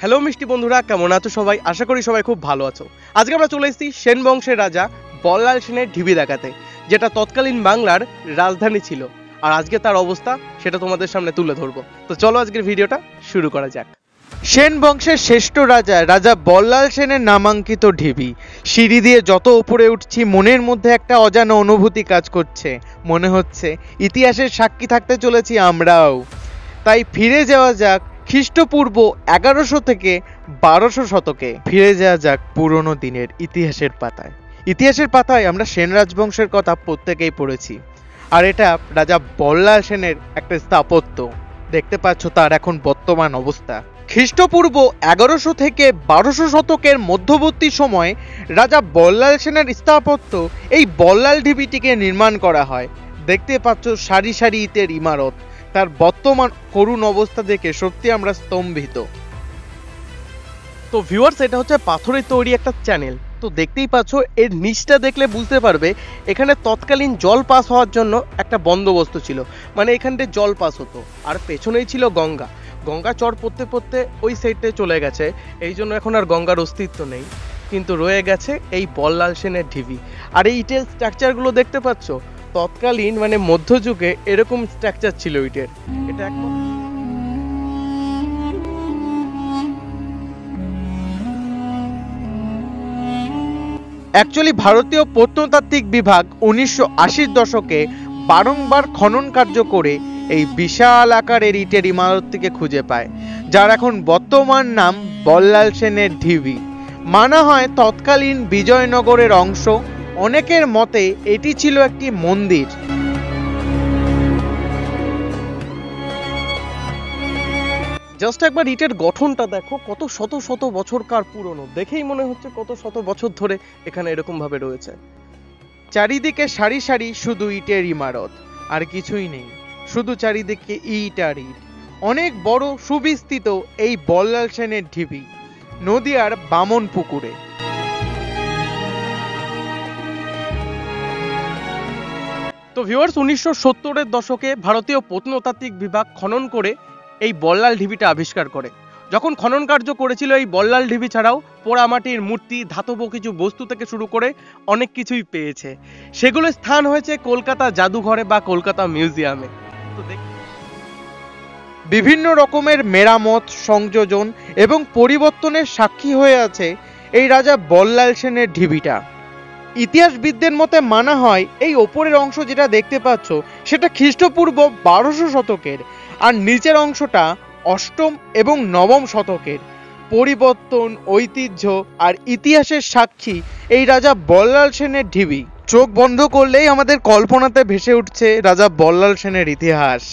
Hello মিষ্টি বন্ধুরা, কেমন আছো সবাই? আশা করি সবাই খুব ভালো আছো। আজকে আমরা চলে এসেছি সেন বংশের রাজা বল্লাল সেনের ঢিবি দেখাতে, যেটা তৎকালীন বাংলার রাজধানী ছিল। আর আজকে তার অবস্থা সেটা তোমাদের সামনে তুলে ধরবো। তো চলো আজকের ভিডিওটা শুরু করা যাক। সেন বংশের শ্রেষ্ঠ রাজা রাজা বল্লাল সেনের নামাঙ্কিত ঢিবি। সিঁড়ি দিয়ে যত উপরে উঠছি মনের মধ্যে একটা অজানা অনুভূতি কাজ করছে। মনে হচ্ছে ইতিহাসের সাক্ষী থাকতে চলেছি আমরাও। তাই ফিরে যাওয়া যাক খ্রিস্টপূর্ব 1100 থেকে 1200 শতকে। ফিরে যাওয়া যাক পুরনো দিনের ইতিহাসের পাতায়। ইতিহাসের পাতায় আমরা সেন রাজবংশের কথা প্রত্যেকেই পড়েছি। আর এটা রাজা বল্লাল সেনের একটা স্থাপত্য। দেখতে পাচ্ছ তার এখন বর্তমান অবস্থা। খ্রিস্টপূর্ব 1100 থেকে 1200 শতকের মধ্যবর্তী সময়ে রাজা বল্লাল সেনের স্থাপত্য এই বল্লাল ঢিবিটিকে নির্মাণ করা হয়। দেখতে পাচ্ছ সারি সারি ইটের ইমারত। তার বর্তমান করুণ অবস্থা দেখে সত্যি আমরা স্তম্ভিত। তো ভিউয়ার্স, এটা হচ্ছে পাথরের তৈরি একটা চ্যানেল। তো দেখতেই পাচ্ছ, এর নিচটা দেখলে বুঝতে পারবে এখানে তৎকালীন জল পাস হওয়ার জন্য একটা বন্দোবস্ত ছিল, মানে এখানটা জল পাস হতো। আর পেছনেই ছিল গঙ্গা। গঙ্গা চর পড়তে পড়তে ওই সাইডে চলে গেছে, এই জন্য এখন আর গঙ্গার অস্তিত্ব নেই, কিন্তু রয়ে গেছে এই বল্লাল সেনের ঢিবি। আর এই ইটের স্ট্রাকচারগুলো দেখতে পাচ্ছ, তৎকালীন মানে মধ্যযুগে এরকম স্ট্রাকচার ছিল ইটের। এটা একমাত্র অ্যাকচুয়ালি ভারতীয় প্রত্নতাত্ত্বিক বিভাগ 1980-র দশকে বারংবার খনন কার্য করে এই বিশাল আকারের ইটের ইমারতটিকে খুঁজে পায়, যার এখন বর্তমান নাম বল্লাল সেনের ঢিবি। মানা হয় তৎকালীন বিজয়নগরের অংশ। অনেকের মতে এটি ছিল একটি মন্দির। জাস্ট একবার ইটের গঠনটা দেখো, কত শত শত বছরকার পুরনো। দেখেই মনে হচ্ছে কত শত বছর ধরে এখানে এরকম ভাবে রয়েছে। চারিদিকে সারি সারি শুধু ইটের ইমারত, আর কিছুই নেই, শুধু চারিদিকে ইট আর ইট। অনেক বড় সুবিস্তৃত এই বল্লাল সেনের ঢিবি নদিয়ার বামন পুকুরে। তো ভিউয়ার্স, 1970-এর দশকে ভারতীয় প্রত্নতাত্ত্বিক বিভাগ খনন করে এই বল্লাল ঢিবিটা আবিষ্কার করে। যখন খনন কার্য করেছিল, এই বল্লাল ঢিবি ছাড়াও পোড়ামাটির মূর্তি, ধাতব কিছু বস্তু থেকে শুরু করে অনেক কিছুই পেয়েছে। সেগুলো স্থান হয়েছে কলকাতা জাদুঘরে বা কলকাতা মিউজিয়ামে। তো বিভিন্ন রকমের মেরামত, সংযোজন এবং পরিবর্তনের সাক্ষী হয়ে আছে এই রাজা বল্লাল সেনের ঢিবিটা। ইতিহাসবিদদের মতে মানা হয় এই ওপরের অংশ যেটা দেখতে পাচ্ছ সেটা খ্রিস্টপূর্ব 1200 শতকের, আর নিচের অংশটা অষ্টম এবং নবম শতকের। পরিবর্তন, ঐতিহ্য আর ইতিহাসের সাক্ষী এই রাজা বল্লাল সেনের ঢিবি। চোখ বন্ধ করলেই আমাদের কল্পনাতে ভেসে উঠছে রাজা বল্লাল সেনের ইতিহাস।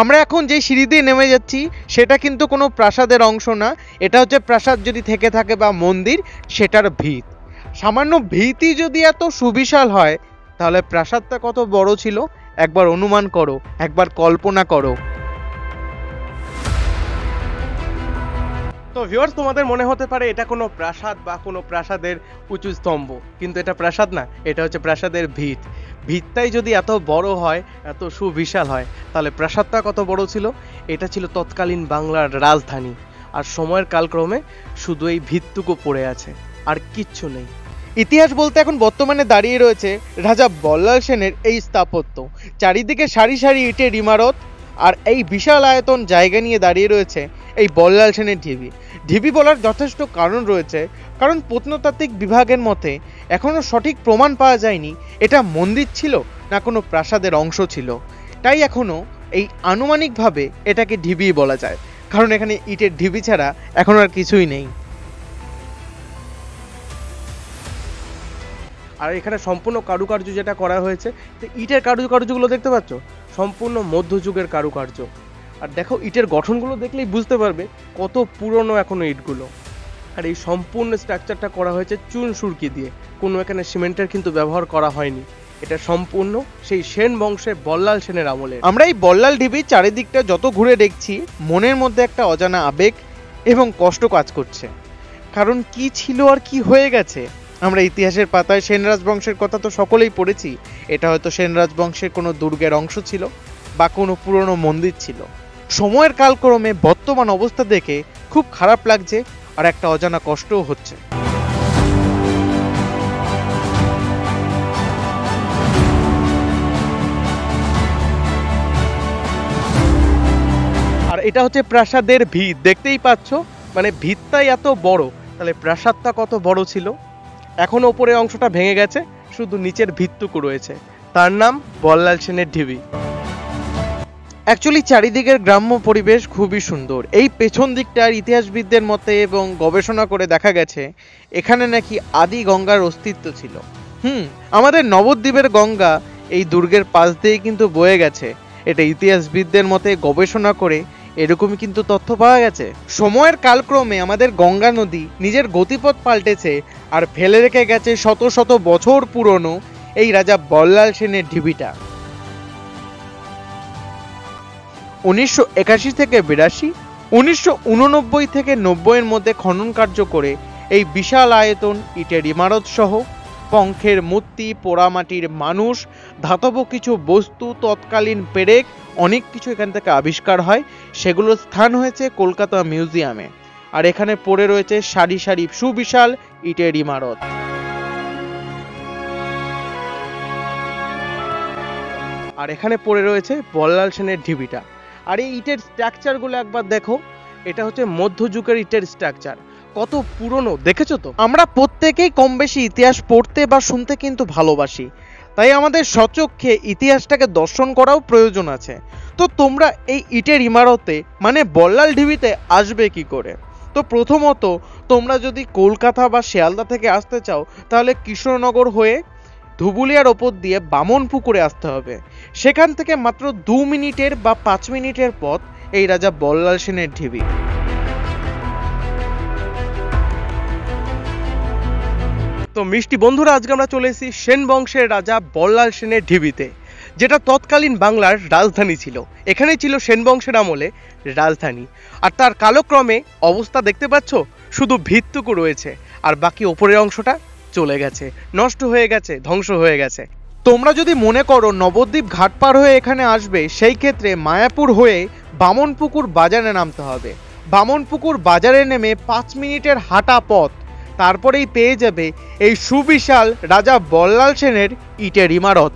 আমরা এখন যে সিঁড়ি দিয়ে নেমে যাচ্ছি সেটা কিন্তু কোনো প্রাসাদের অংশ না। এটা হচ্ছে প্রাসাদ যদি থেকে থাকে বা মন্দির, সেটার ভিত। সামান্য ভিতই যদি এত সুবিশাল হয়, তাহলে প্রাসাদটা কত বড় ছিল একবার অনুমান করো, একবার কল্পনা করো। তো ভিউয়ার্স, তোমাদের মনে হতে পারে এটা কোনো প্রাসাদ বা কোনো প্রাসাদের উঁচু স্তম্ভ, কিন্তু এটা প্রাসাদ না, এটা হচ্ছে প্রাসাদের ভিত। ভিতটাই যদি এত বড় হয়, এত সুবিশাল হয়, তাহলে প্রাসাদটা কত বড় ছিল। এটা ছিল তৎকালীন বাংলার রাজধানী। আর সময়ের কালক্রমে শুধু এই ভিতটুকু পড়ে আছে, আর কিচ্ছু নেই। ইতিহাস বলতে এখন বর্তমানে দাঁড়িয়ে রয়েছে রাজা বল্লাল সেনের এই স্থাপত্য। চারিদিকে সারি সারি ইটের ইমারত, আর এই বিশাল আয়তন জায়গা নিয়ে দাঁড়িয়ে রয়েছে এই বল্লাল সেনের ঢিবি। ঢিবি বলার যথেষ্ট কারণ রয়েছে, কারণ প্রত্নতাত্ত্বিক বিভাগের মতে এখনো সঠিক প্রমাণ পাওয়া যায়নি এটা মন্দির ছিল না কোনো প্রাসাদের অংশ ছিল। তাই এখনো এই আনুমানিকভাবে এটাকে ঢিবি বলা যায়, কারণ এখানে ইটের ঢিবি ছাড়া এখন আর কিছুই নেই। আর এখানে সম্পূর্ণ কারুকার্য যেটা করা হয়েছে, তো ইটের কারুকার্যগুলো দেখতে পাচ্ছ, সম্পূর্ণ মধ্যযুগের কারুকার্য। আর দেখো, ইটের গঠনগুলো দেখলেই বুঝতে পারবে কত পুরনো এখনো ইটগুলো। আর এই সম্পূর্ণ স্ট্রাকচারটা করা হয়েছে চুন সুরকি দিয়ে, কোনো এখানে সিমেন্টের কিন্তু ব্যবহার করা হয়নি। এটা সম্পূর্ণ সেই সেন বংশের বল্লাল সেনের আমলে। আমরা এই বল্লাল ঢিবির চারিদিকটা যত ঘুরে দেখছি, মনের মধ্যে একটা অজানা আবেগ এবং কষ্ট কাজ করছে। কারণ কি ছিল আর কি হয়ে গেছে। আমরা ইতিহাসের পাতায় সেন রাজবংশের কথা তো সকলেই পড়েছি। এটা হয়তো সেন রাজবংশের কোনো দুর্গের অংশ ছিল বা কোনো পুরনো মন্দির ছিল। সময়ের কালক্রমে বর্তমান অবস্থা দেখে খুব খারাপ লাগছে আর একটা অজানা কষ্টও হচ্ছে। আর এটা হচ্ছে প্রাসাদের ভিত, দেখতেই পাচ্ছ, মানে ভিতটাই এত বড়, তাহলে প্রাসাদটা কত বড় ছিল। এখন ওপরের অংশটা ভেঙে গেছে, শুধু নিচের ভিতটুকু রয়েছে। তার নাম বল্লাল সেনের ঢিবি। অ্যাকচুয়ালি চারিদিকের গ্রাম্য পরিবেশ খুবই সুন্দর। এই পেছন দিকটার ইতিহাসবিদদের মতে এবং গবেষণা করে দেখা গেছে এখানে নাকি আদি গঙ্গার অস্তিত্ব ছিল। আমাদের নবদ্বীপের গঙ্গা এই দুর্গের পাশ দিয়ে কিন্তু বয়ে গেছে, এটা ইতিহাসবিদদের মতে গবেষণা করে এরকমই কিন্তু তথ্য পাওয়া গেছে। সময়ের কালক্রমে আমাদের গঙ্গা নদী নিজের গতিপথ পাল্টেছে আর ফেলে রেখে গেছে শত শত বছর পুরনো এই রাজা বল্লাল সেনের ঢিবিটা। 1981 থেকে 82, 1989 থেকে 90-এর মধ্যে খনন কার্য করে এই বিশাল আয়তন ইটের ইমারত সহ পঙ্খের মূর্তি, পোড়ামাটির মানুষ, ধাতব কিছু বস্তু, তৎকালীন পেরেক, অনেক কিছু এখান থেকে আবিষ্কার হয়। সেগুলোর স্থান হয়েছে কলকাতা মিউজিয়ামে। আর এখানে পড়ে রয়েছে সারি সারি সুবিশাল ইটের ইমারত। আর এখানে পড়ে রয়েছে বল্লাল সেনের ঢিবিটা। আর এই ইটের স্ট্রাকচারগুলো একবার দেখো, এটা হচ্ছে মধ্যযুগের ইটের স্ট্রাকচার, কত পুরনো দেখেছো তো। আমরা প্রত্যেকেই কম বেশি ইতিহাস পড়তে বা শুনতে কিন্তু ভালোবাসি, তাই আমাদের স্বচক্ষে ইতিহাসটাকে দর্শন করাও প্রয়োজন আছে। তো তোমরা এই ইটের ইমারতে মানে বল্লাল ঢিবিতে আসবে কি করে? তো প্রথমত তোমরা যদি কলকাতা বা শিয়ালদা থেকে আসতে চাও তাহলে কৃষ্ণনগর হয়ে ধুবুলিয়ার ওপর দিয়ে বামনপুকুরে আসতে হবে। সেখান থেকে মাত্র 2 মিনিটের বা 5 মিনিটের পথ এই রাজা বল্লাল সেনের ঢিবি। তো মিষ্টি বন্ধুরা, আজকে আমরা চলে এসেছি সেন বংশের রাজা বল্লাল সেনের ঢিবিতে, যেটা তৎকালীন বাংলার রাজধানী ছিল। এখানেই ছিল সেন বংশের আমলে রাজধানী। আর তার কালক্রমে অবস্থা দেখতে পাচ্ছ, শুধু ভিতটুকু রয়েছে আর বাকি ওপরের অংশটা চলে গেছে, নষ্ট হয়ে গেছে, ধ্বংস হয়ে গেছে। তোমরা যদি মনে করো নবদ্বীপ ঘাট পার হয়ে এখানে আসবে, সেই ক্ষেত্রে মায়াপুর হয়ে বামনপুকুর বাজারে নামতে হবে। বামনপুকুর বাজারে নেমে 5 মিনিটের হাঁটা পথ, তারপরেই পেয়ে যাবে এই সুবিশাল রাজা বল্লাল সেনের ইটের ইমারত।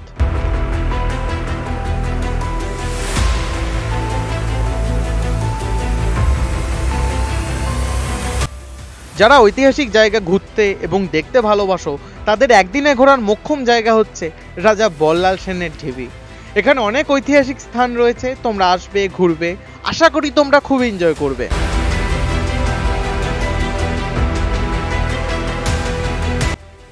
যারা ঐতিহাসিক জায়গা ঘুরতে এবং দেখতে ভালোবাসো তাদের একদিনে ঘোরার মোক্ষম জায়গা হচ্ছে রাজা বল্লাল সেনের ঢিবি। এখানে অনেক ঐতিহাসিক স্থান রয়েছে, তোমরা আসবে, ঘুরবে, আশা করি তোমরা খুব এনজয় করবে।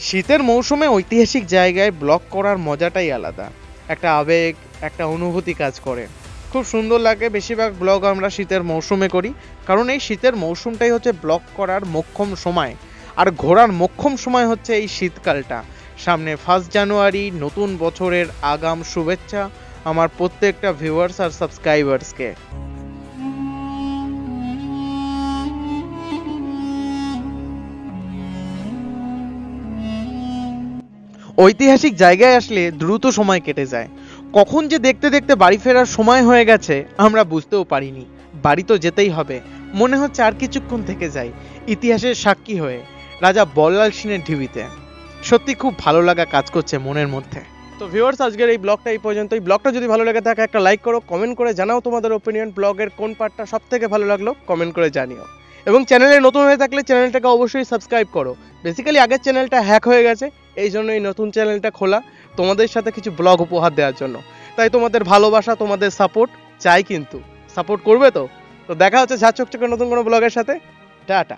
শীতের মৌসুমে ঐতিহাসিক জায়গায় ব্লগ করার মজাটাই আলাদা, একটা আবেগ, একটা অনুভূতি কাজ করে, খুব সুন্দর লাগে। বেশিরভাগ ব্লগ আমরা শীতের মৌসুমে করি, কারণ এই শীতের মৌসুমটাই হচ্ছে ব্লগ করার মোক্ষম সময়। আর ঘোরার মোক্ষম সময় হচ্ছে এই শীতকালটা। সামনে 1 জানুয়ারি, নতুন বছরের আগাম শুভেচ্ছা আমার প্রত্যেকটা ভিউয়ার্স আর সাবস্ক্রাইবার্সকে। ঐতিহাসিক জায়গায় আসলে দ্রুত সময় কেটে যায়, কখন যে দেখতে দেখতে বাড়ি ফেরার সময় হয়ে গেছে আমরা বুঝতেও পারিনি। বাড়ি তো যেতেই হবে, মনে হচ্ছে আর কিছুক্ষণ থেকে যাই ইতিহাসের সাক্ষী হয়ে রাজা বল্লাল সেনের ঢিবিতে। সত্যি খুব ভালো লাগা কাজ করছে মনের মধ্যে। তো ভিউয়ার্স, আজকের এই ব্লগটা এই পর্যন্ত। এই ব্লগটা যদি ভালো লেগে থাকে একটা লাইক করো, কমেন্ট করে জানাও তোমাদের ওপিনিয়ন, ব্লগের কোন পার্টটা সব থেকে ভালো লাগলো কমেন্ট করে জানিও। এবং চ্যানেলে নতুন হয়ে থাকলে চ্যানেলটাকে অবশ্যই সাবস্ক্রাইব করো। বেসিক্যালি আগের চ্যানেলটা হ্যাক হয়ে গেছে, এই জন্য এই নতুন চ্যানেলটা খোলা, তোমাদের সাথে কিছু ব্লগ উপহার দেওয়ার জন্য। তাই তোমাদের ভালোবাসা, তোমাদের সাপোর্ট চাই, কিন্তু সাপোর্ট করবে তো। তো দেখা হচ্ছে ঝাঁ চকচকে নতুন কোনো ব্লগের সাথে। টাটা।